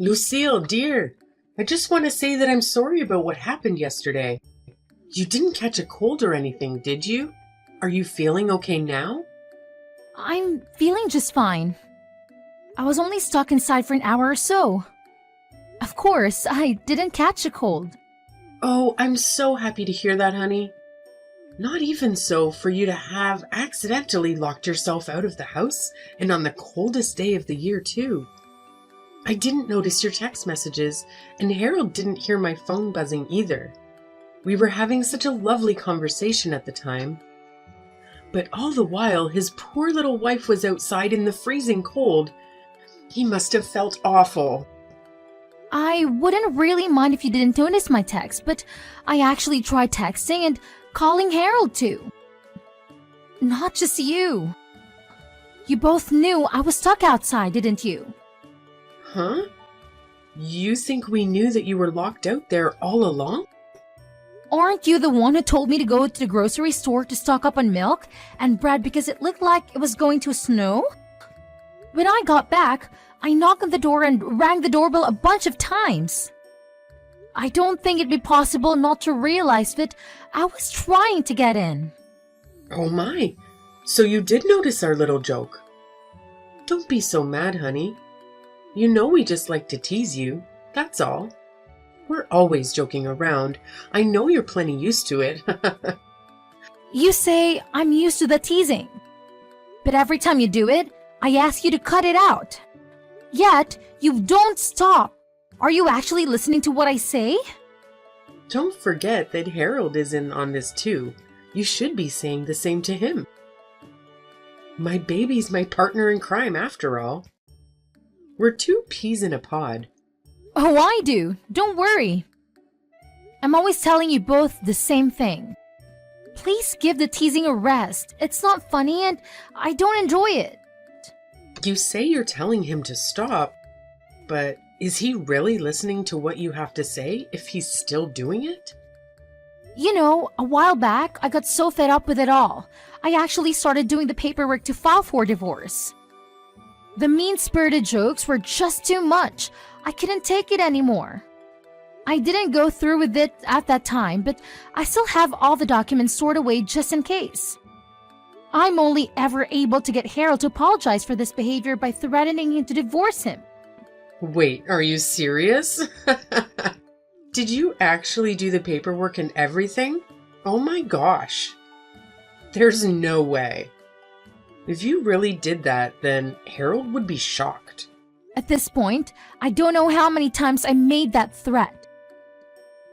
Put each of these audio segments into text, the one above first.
Lucille, dear, I just want to say that I'm sorry about what happened yesterday. You didn't catch a cold or anything, did you? Are you feeling okay now? I'm feeling just fine. I was only stuck inside for an hour or so. Of course, I didn't catch a cold. Oh, I'm so happy to hear that, honey. Not even so for you to have accidentally locked yourself out of the house, and on the coldest day of the year, too. I didn't notice your text messages, and Harold didn't hear my phone buzzing either. We were having such a lovely conversation at the time. But all the while, his poor little wife was outside in the freezing cold. He must have felt awful. I wouldn't really mind if you didn't notice my text, but I actually tried texting and calling Harold too. Not just you. You both knew I was stuck outside, didn't you? Huh? You think we knew that you were locked out there all along? Aren't you the one who told me to go to the grocery store to stock up on milk and bread because it looked like it was going to snow? When I got back, I knocked on the door and rang the doorbell a bunch of times. I don't think it'd be possible not to realize that I was trying to get in. Oh my, so you did notice our little joke. Don't be so mad, honey. You know we just like to tease you, that's all. We're always joking around. I know you're plenty used to it. You say I'm used to the teasing. But every time you do it, I ask you to cut it out. Yet, you don't stop. Are you actually listening to what I say? Don't forget that Harold is in on this too. You should be saying the same to him. My baby's my partner in crime after all. We're two peas in a pod. Oh, I do. Don't worry. I'm always telling you both the same thing. Please give the teasing a rest. It's not funny and I don't enjoy it. You say you're telling him to stop, but is he really listening to what you have to say if he's still doing it? You know, a while back, I got so fed up with it all. I actually started doing the paperwork to file for divorce. The mean-spirited jokes were just too much. I couldn't take it anymore. I didn't go through with it at that time, but I still have all the documents stored away just in case. I'm only ever able to get Harold to apologize for this behavior by threatening him to divorce him. Wait, are you serious? Did you actually do the paperwork and everything? Oh my gosh. There's no way. If you really did that, then Harold would be shocked. At this point, I don't know how many times I made that threat.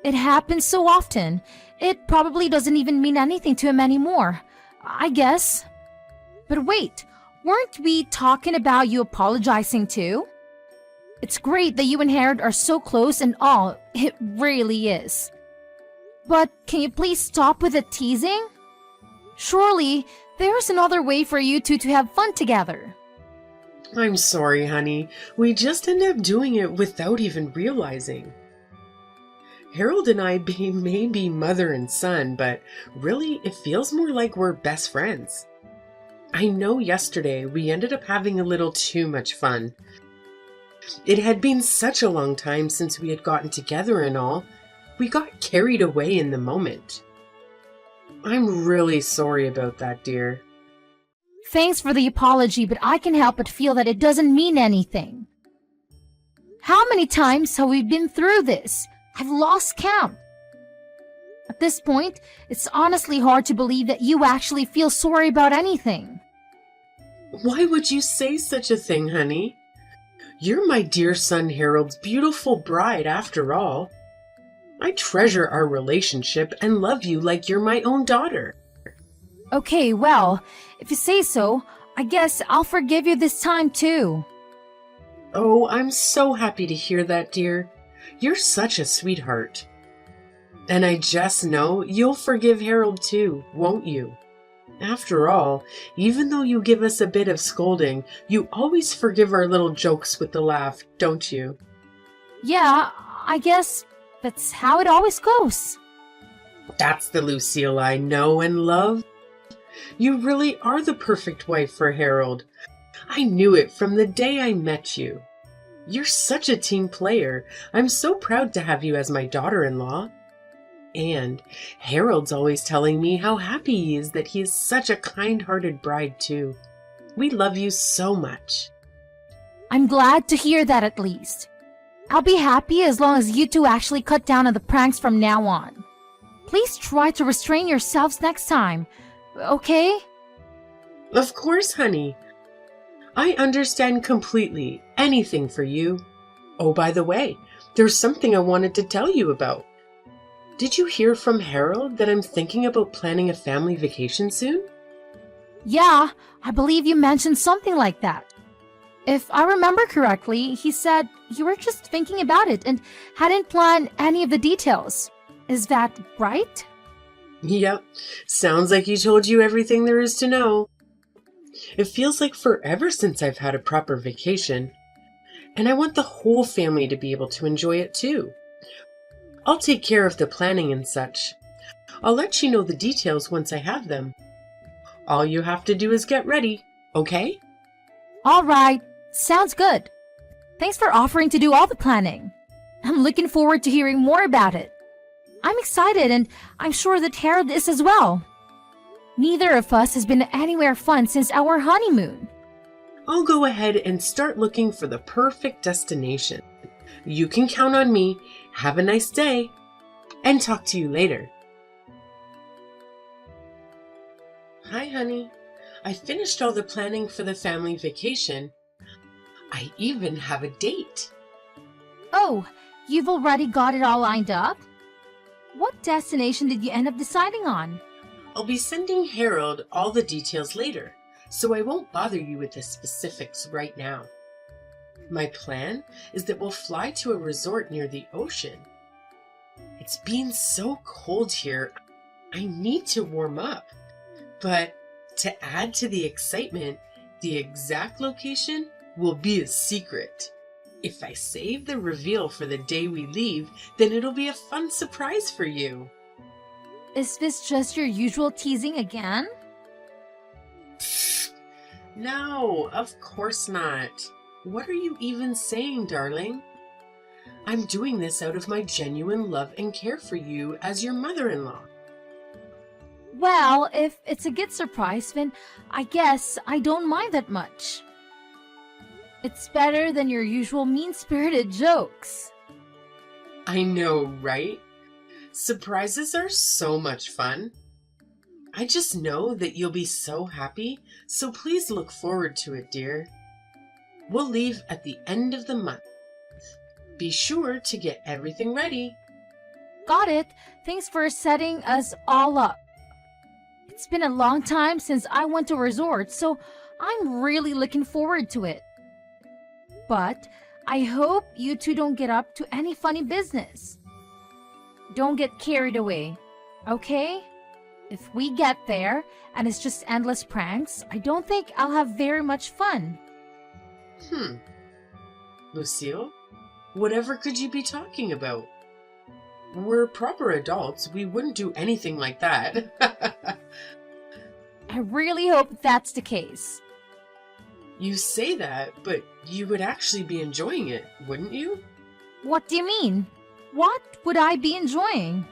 It happens so often, it probably doesn't even mean anything to him anymore, I guess. But wait, weren't we talking about you apologizing too? It's great that you and Harold are so close and all, it really is. But can you please stop with the teasing? Surely, there's another way for you two to have fun together. I'm sorry, honey. We just end up doing it without even realizing. Harold and I may be mother and son, but really it feels more like we're best friends. I know yesterday we ended up having a little too much fun. It had been such a long time since we had gotten together and all. We got carried away in the moment. I'm really sorry about that, dear. Thanks for the apology, but I can't help but feel that it doesn't mean anything. How many times have we been through this? I've lost count. At this point, it's honestly hard to believe that you actually feel sorry about anything. Why would you say such a thing, honey? You're my dear son Harold's beautiful bride after all. I treasure our relationship and love you like you're my own daughter. Okay, well, if you say so, I guess I'll forgive you this time too. Oh, I'm so happy to hear that, dear. You're such a sweetheart. And I just know you'll forgive Harold too, won't you? After all, even though you give us a bit of scolding, you always forgive our little jokes with a laugh, don't you? Yeah, I guess that's how it always goes. That's the Lucille I know and love. You really are the perfect wife for Harold. I knew it from the day I met you. You're such a team player. I'm so proud to have you as my daughter-in-law. And Harold's always telling me how happy he is that he is such a kind-hearted bride too. We love you so much. I'm glad to hear that at least. I'll be happy as long as you two actually cut down on the pranks from now on. Please try to restrain yourselves next time, okay? Of course, honey. I understand completely. Anything for you. Oh, by the way, there's something I wanted to tell you about. Did you hear from Harold that I'm thinking about planning a family vacation soon? Yeah, I believe you mentioned something like that. If I remember correctly, he said you were just thinking about it and hadn't planned any of the details. Is that right? Yep, sounds like he told you everything there is to know. It feels like forever since I've had a proper vacation, and I want the whole family to be able to enjoy it too. I'll take care of the planning and such. I'll let you know the details once I have them. All you have to do is get ready, okay? All right, sounds good. Thanks for offering to do all the planning. I'm looking forward to hearing more about it. I'm excited, and I'm sure that Harold is as well. Neither of us has been anywhere fun since our honeymoon. I'll go ahead and start looking for the perfect destination. You can count on me. Have a nice day, and talk to you later. Hi, honey. I finished all the planning for the family vacation. I even have a date. Oh, you've already got it all lined up? What destination did you end up deciding on? I'll be sending Harold all the details later, so I won't bother you with the specifics right now. My plan is that we'll fly to a resort near the ocean. It's been so cold here, I need to warm up. But to add to the excitement, the exact location will be a secret. If I save the reveal for the day we leave, then it'll be a fun surprise for you. Is this just your usual teasing again? No, of course not. What are you even saying, darling? I'm doing this out of my genuine love and care for you as your mother-in-law. Well, if it's a good surprise, then I guess I don't mind that much. It's better than your usual mean-spirited jokes. I know, right? Surprises are so much fun. I just know that you'll be so happy, so please look forward to it, dear. We'll leave at the end of the month. Be sure to get everything ready. Got it. Thanks for setting us all up. It's been a long time since I went to a resort, so I'm really looking forward to it. But I hope you two don't get up to any funny business. Don't get carried away, okay? If we get there and it's just endless pranks, I don't think I'll have very much fun. Lucille, whatever could you be talking about? We're proper adults. We wouldn't do anything like that. I really hope that's the case. You say that, but you would actually be enjoying it, wouldn't you? What do you mean? What would I be enjoying?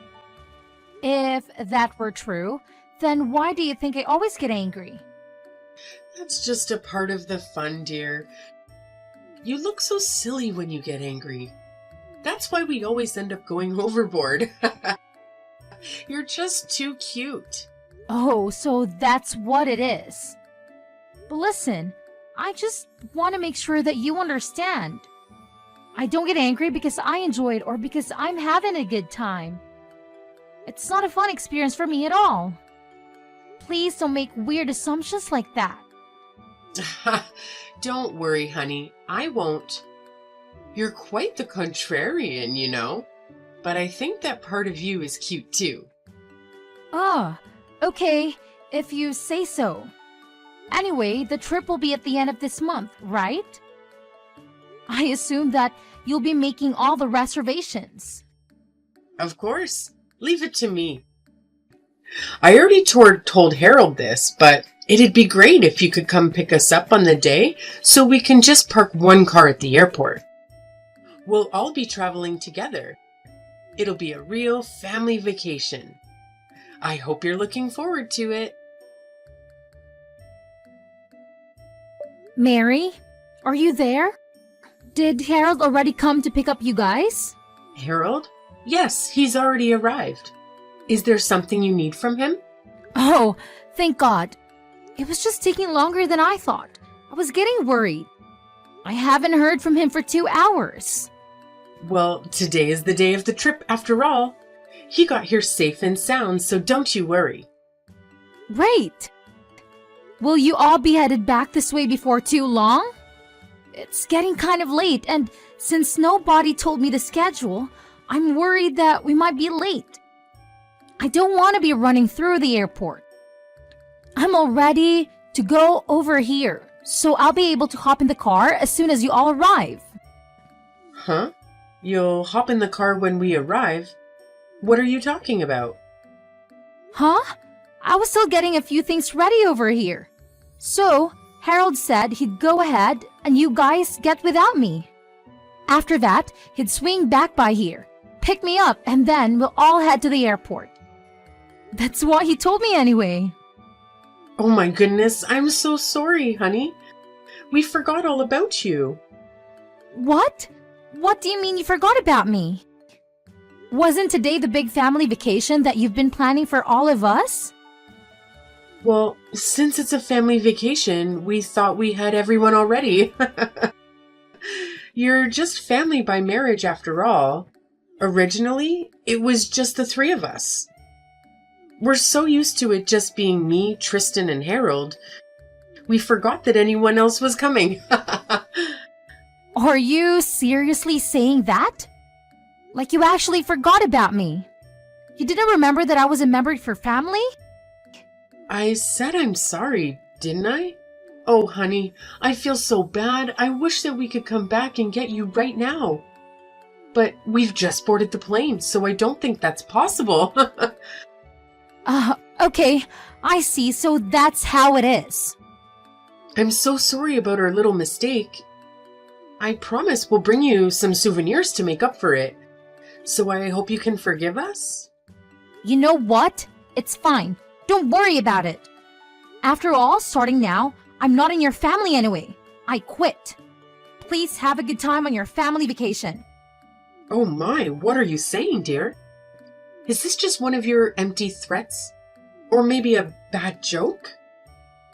If that were true, then why do you think I always get angry? That's just a part of the fun, dear. You look so silly when you get angry. That's why we always end up going overboard. You're just too cute. Oh, so that's what it is. But listen, I just want to make sure that you understand. I don't get angry because I enjoy it or because I'm having a good time. It's not a fun experience for me at all. Please don't make weird assumptions like that. Don't worry, honey. I won't. You're quite the contrarian, you know. But I think that part of you is cute too. Ah, okay, if you say so. Anyway, the trip will be at the end of this month, right? I assume that you'll be making all the reservations. Of course. Leave it to me. I already told Harold this, but it'd be great if you could come pick us up on the day so we can just park one car at the airport. We'll all be traveling together. It'll be a real family vacation. I hope you're looking forward to it. Mary, are you there? Did Harold already come to pick up you guys? Harold? Yes, he's already arrived. Is there something you need from him? Oh, thank God. It was just taking longer than I thought. I was getting worried. I haven't heard from him for 2 hours. Well, today is the day of the trip after all. He got here safe and sound, so don't you worry. Great! Will you all be headed back this way before too long? It's getting kind of late, and since nobody told me the schedule, I'm worried that we might be late. I don't want to be running through the airport. I'm all ready to go over here, so I'll be able to hop in the car as soon as you all arrive. Huh? You'll hop in the car when we arrive? What are you talking about? Huh? I was still getting a few things ready over here. So, Harold said he'd go ahead and you guys get without me. After that, he'd swing back by here, pick me up, and then we'll all head to the airport. That's what he told me anyway. Oh my goodness, I'm so sorry, honey. We forgot all about you. What? What do you mean you forgot about me? Wasn't today the big family vacation that you've been planning for all of us? Well, since it's a family vacation, we thought we had everyone already. You're just family by marriage after all. Originally, it was just the three of us. We're so used to it just being me, Tristan, and Harold. We forgot that anyone else was coming. Are you seriously saying that? Like you actually forgot about me? You didn't remember that I was a member for family? I said I'm sorry, didn't I? Oh, honey, I feel so bad. I wish that we could come back and get you right now. But we've just boarded the plane, so I don't think that's possible. Okay, I see, so that's how it is. I'm so sorry about our little mistake. I promise we'll bring you some souvenirs to make up for it. So I hope you can forgive us? You know what? It's fine. Don't worry about it. After all, starting now, I'm not in your family anyway. I quit. Please have a good time on your family vacation. Oh my, what are you saying, dear? Is this just one of your empty threats? Or maybe a bad joke?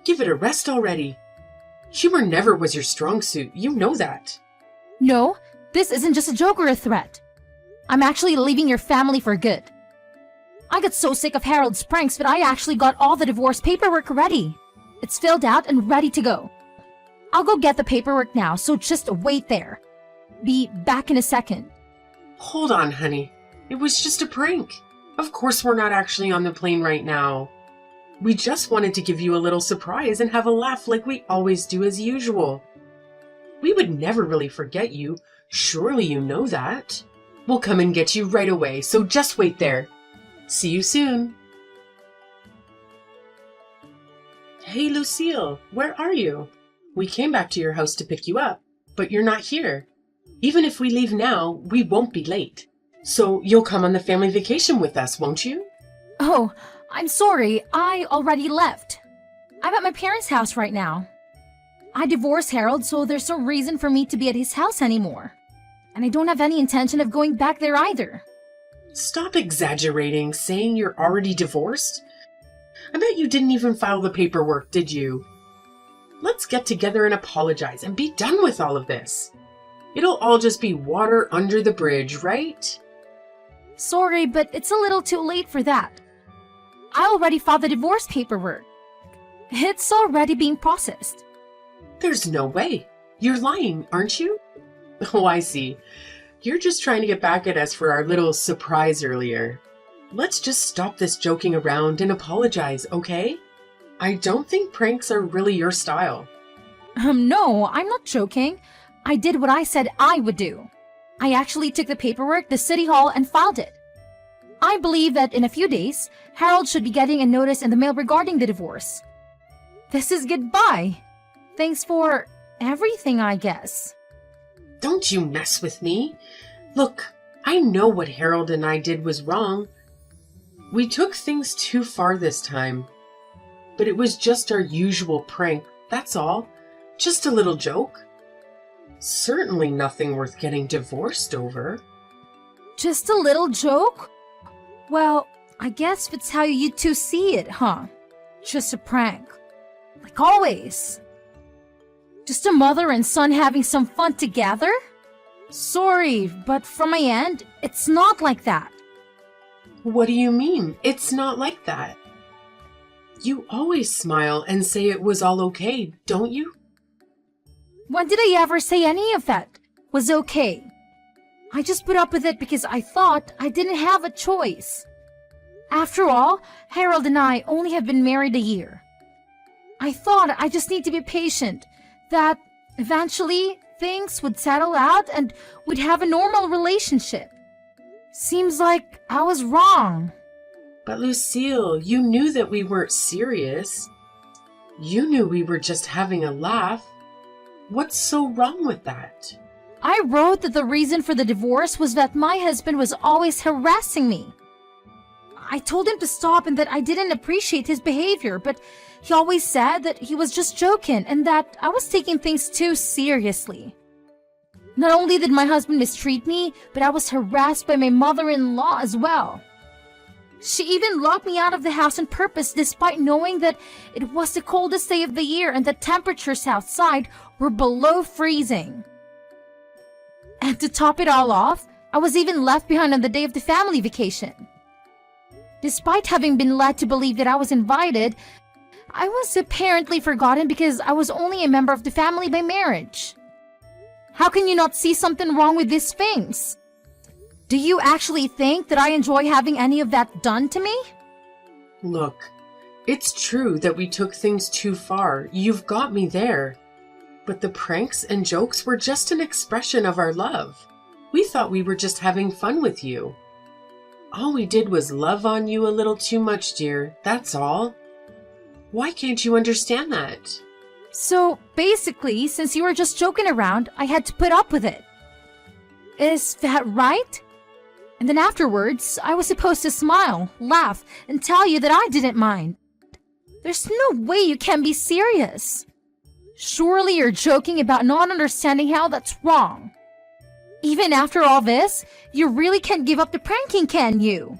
Give it a rest already. Humor never was your strong suit, you know that. No, this isn't just a joke or a threat. I'm actually leaving your family for good. I got so sick of Harold's pranks, but I actually got all the divorce paperwork ready. It's filled out and ready to go. I'll go get the paperwork now, so just wait there. Be back in a second. Hold on, honey. It was just a prank. Of course we're not actually on the plane right now. We just wanted to give you a little surprise and have a laugh like we always do as usual. We would never really forget you. Surely you know that. We'll come and get you right away, so just wait there. See you soon. Hey, Lucille, where are you? We came back to your house to pick you up, but you're not here. Even if we leave now, we won't be late. So you'll come on the family vacation with us, won't you? Oh, I'm sorry. I already left. I'm at my parents' house right now. I divorced Harold, so there's no reason for me to be at his house anymore. And I don't have any intention of going back there either. Stop exaggerating, saying you're already divorced. I bet you didn't even file the paperwork, did you? Let's get together and apologize and be done with all of this. It'll all just be water under the bridge, right? Sorry, but it's a little too late for that. I already filed the divorce paperwork. It's already being processed. There's no way. You're lying, aren't you? Oh, I see. You're just trying to get back at us for our little surprise earlier. Let's just stop this joking around and apologize, okay? I don't think pranks are really your style. No, I'm not joking. I did what I said I would do. I actually took the paperwork to City Hall and filed it. I believe that in a few days, Harold should be getting a notice in the mail regarding the divorce. This is goodbye. Thanks for everything, I guess. Don't you mess with me. Look, I know what Harold and I did was wrong. We took things too far this time. But it was just our usual prank, that's all. Just a little joke. Certainly nothing worth getting divorced over. Just a little joke? Well, I guess it's how you two see it, huh? Just a prank. Like always. Just a mother and son having some fun together? Sorry, but from my end, it's not like that. What do you mean? It's not like that. You always smile and say it was all okay, don't you? When did I ever say any of that was okay? I just put up with it because I thought I didn't have a choice. After all, Harold and I only have been married a year. I thought I just need to be patient, that eventually things would settle out and we'd have a normal relationship. Seems like I was wrong. But Lucille, you knew that we weren't serious. You knew we were just having a laugh. What's so wrong with that? I wrote that the reason for the divorce was that my husband was always harassing me. I told him to stop and that I didn't appreciate his behavior, but he always said that he was just joking and that I was taking things too seriously. Not only did my husband mistreat me, but I was harassed by my mother-in-law as well. She even locked me out of the house on purpose despite knowing that it was the coldest day of the year and the temperatures outside were below freezing. And to top it all off, I was even left behind on the day of the family vacation. Despite having been led to believe that I was invited, I was apparently forgotten because I was only a member of the family by marriage. How can you not see something wrong with these things? Do you actually think that I enjoy having any of that done to me? Look, it's true that we took things too far. You've got me there. But the pranks and jokes were just an expression of our love. We thought we were just having fun with you. All we did was love on you a little too much, dear. That's all. Why can't you understand that? So, basically, since you were just joking around, I had to put up with it. Is that right? And then afterwards, I was supposed to smile, laugh, and tell you that I didn't mind. There's no way you can be serious. Surely you're joking about not understanding how that's wrong. Even after all this, you really can't give up the pranking, can you?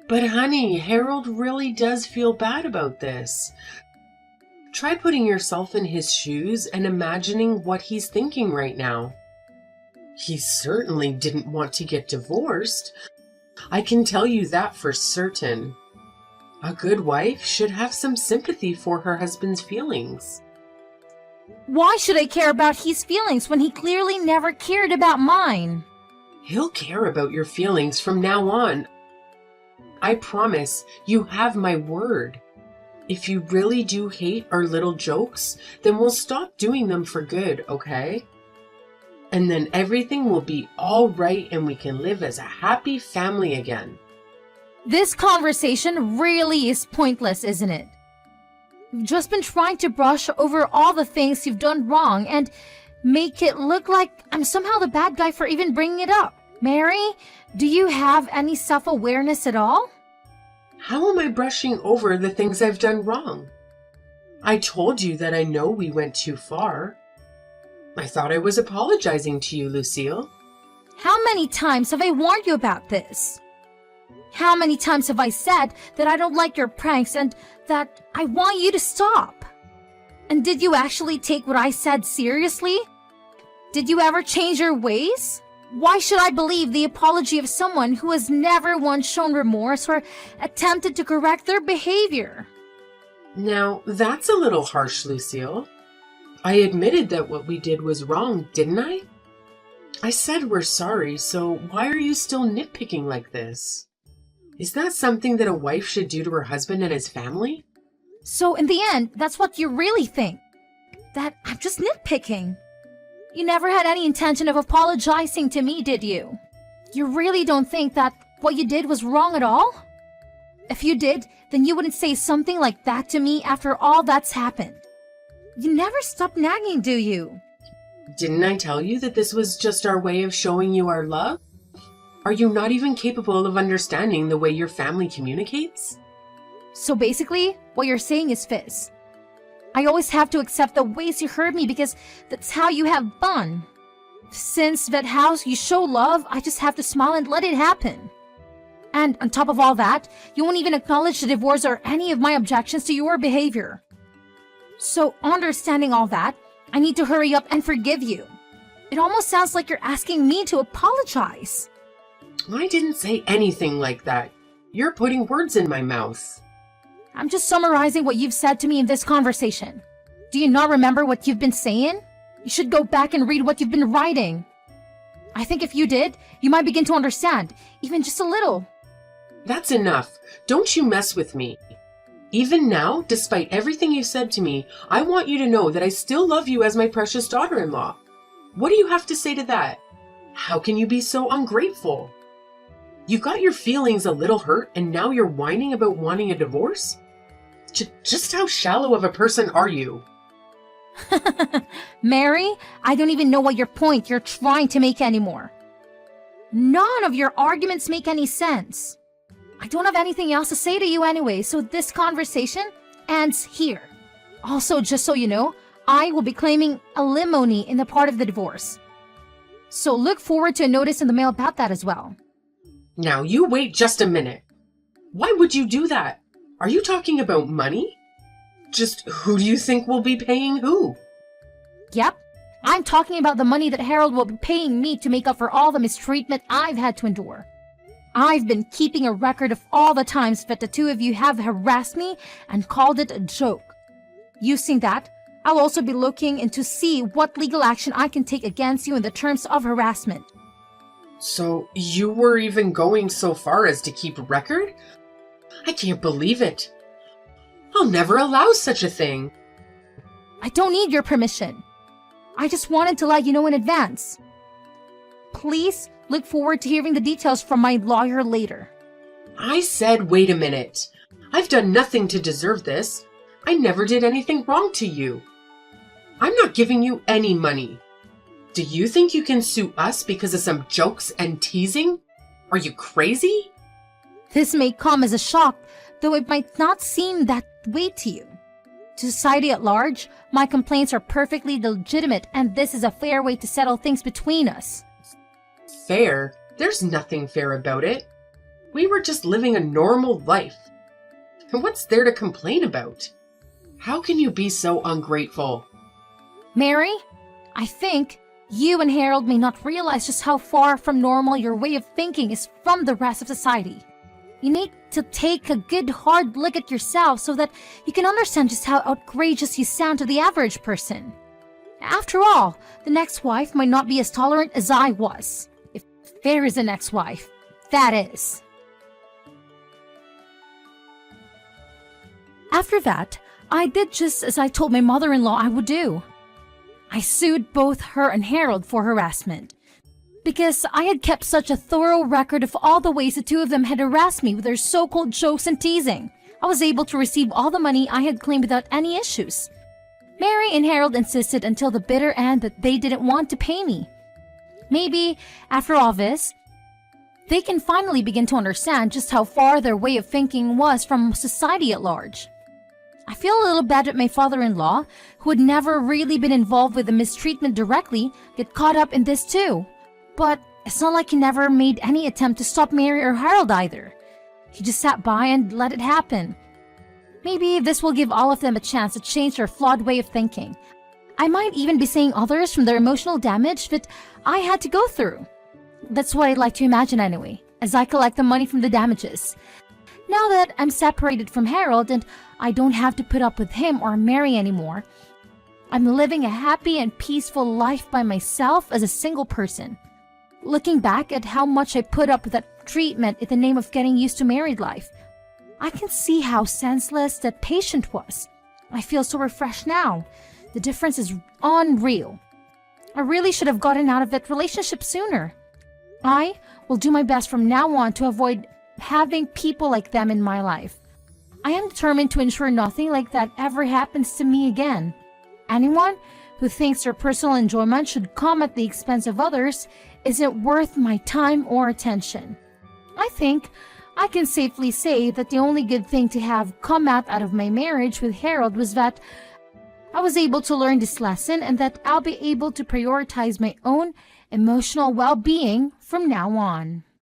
But honey, Harold really does feel bad about this. Try putting yourself in his shoes and imagining what he's thinking right now. He certainly didn't want to get divorced. I can tell you that for certain. A good wife should have some sympathy for her husband's feelings. Why should I care about his feelings when he clearly never cared about mine? He'll care about your feelings from now on. I promise, you have my word. If you really do hate our little jokes, then we'll stop doing them for good, okay? And then everything will be all right and we can live as a happy family again. This conversation really is pointless, isn't it? You've just been trying to brush over all the things you've done wrong and make it look like I'm somehow the bad guy for even bringing it up. Mary, do you have any self-awareness at all? How am I brushing over the things I've done wrong? I told you that I know we went too far. I thought I was apologizing to you, Lucille. How many times have I warned you about this? How many times have I said that I don't like your pranks and that I want you to stop? And did you actually take what I said seriously? Did you ever change your ways? Why should I believe the apology of someone who has never once shown remorse or attempted to correct their behavior? Now, that's a little harsh, Lucille. I admitted that what we did was wrong, didn't I? I said we're sorry, so why are you still nitpicking like this? Is that something that a wife should do to her husband and his family? So in the end, that's what you really think? That I'm just nitpicking? You never had any intention of apologizing to me, did you? You really don't think that what you did was wrong at all? If you did, then you wouldn't say something like that to me after all that's happened. You never stop nagging, do you? Didn't I tell you that this was just our way of showing you our love? Are you not even capable of understanding the way your family communicates? So basically, what you're saying is Fizz. I always have to accept the ways you hurt me because that's how you have fun. Since that how you show love, I just have to smile and let it happen. And on top of all that, you won't even acknowledge the divorce or any of my objections to your behavior. So understanding all that, I need to hurry up and forgive you. It almost sounds like you're asking me to apologize. I didn't say anything like that. You're putting words in my mouth. I'm just summarizing what you've said to me in this conversation. Do you not remember what you've been saying? You should go back and read what you've been writing. I think if you did, you might begin to understand, even just a little. That's enough. Don't you mess with me. Even now, despite everything you said to me, I want you to know that I still love you as my precious daughter-in-law. What do you have to say to that? How can you be so ungrateful? You got your feelings a little hurt and now you're whining about wanting a divorce? Just how shallow of a person are you? Mary, I don't even know what your point you're trying to make anymore. None of your arguments make any sense. I don't have anything else to say to you anyway, so this conversation ends here. Also, just so you know, I will be claiming alimony in the part of the divorce. So look forward to a notice in the mail about that as well. Now you wait just a minute. Why would you do that? Are you talking about money? Just who do you think will be paying who? Yep, I'm talking about the money that Harold will be paying me to make up for all the mistreatment I've had to endure. I've been keeping a record of all the times that the two of you have harassed me and called it a joke. Using that, I'll also be looking into see what legal action I can take against you in the terms of harassment. So you were even going so far as to keep record? I can't believe it. I'll never allow such a thing. I don't need your permission. I just wanted to let you know in advance. Please look forward to hearing the details from my lawyer later. I said wait a minute. I've done nothing to deserve this. I never did anything wrong to you. I'm not giving you any money. Do you think you can sue us because of some jokes and teasing? Are you crazy? This may come as a shock, though it might not seem that way to you. To society at large, my complaints are perfectly legitimate, and this is a fair way to settle things between us. Fair? There's nothing fair about it. We were just living a normal life. And what's there to complain about? How can you be so ungrateful? Mary, I think you and Harold may not realize just how far from normal your way of thinking is from the rest of society. You need to take a good hard look at yourself so that you can understand just how outrageous you sound to the average person. After all, the next wife might not be as tolerant as I was. If there is an ex-wife, that is. After that, I did just as I told my mother-in-law I would do. I sued both her and Harold for harassment. Because I had kept such a thorough record of all the ways the two of them had harassed me with their so-called jokes and teasing, I was able to receive all the money I had claimed without any issues. Mary and Harold insisted until the bitter end that they didn't want to pay me. Maybe, after all this, they can finally begin to understand just how far their way of thinking was from society at large. I feel a little bad at my father-in-law, who had never really been involved with the mistreatment directly, get caught up in this too. But it's not like he never made any attempt to stop Mary or Harold either. He just sat by and let it happen. Maybe this will give all of them a chance to change their flawed way of thinking. I might even be saving others from their emotional damage that I had to go through. That's what I'd like to imagine anyway, as I collect the money from the damages. Now that I'm separated from Harold and I don't have to put up with him or Mary anymore, I'm living a happy and peaceful life by myself as a single person. Looking back at how much I put up with that treatment in the name of getting used to married life, I can see how senseless that patient was. I feel so refreshed now. The difference is unreal. I really should have gotten out of that relationship sooner. I will do my best from now on to avoid having people like them in my life. I am determined to ensure nothing like that ever happens to me again. Anyone who thinks their personal enjoyment should come at the expense of others isn't worth my time or attention. I think I can safely say that the only good thing to have come out of my marriage with Harold was that I was able to learn this lesson and that I'll be able to prioritize my own emotional well-being from now on.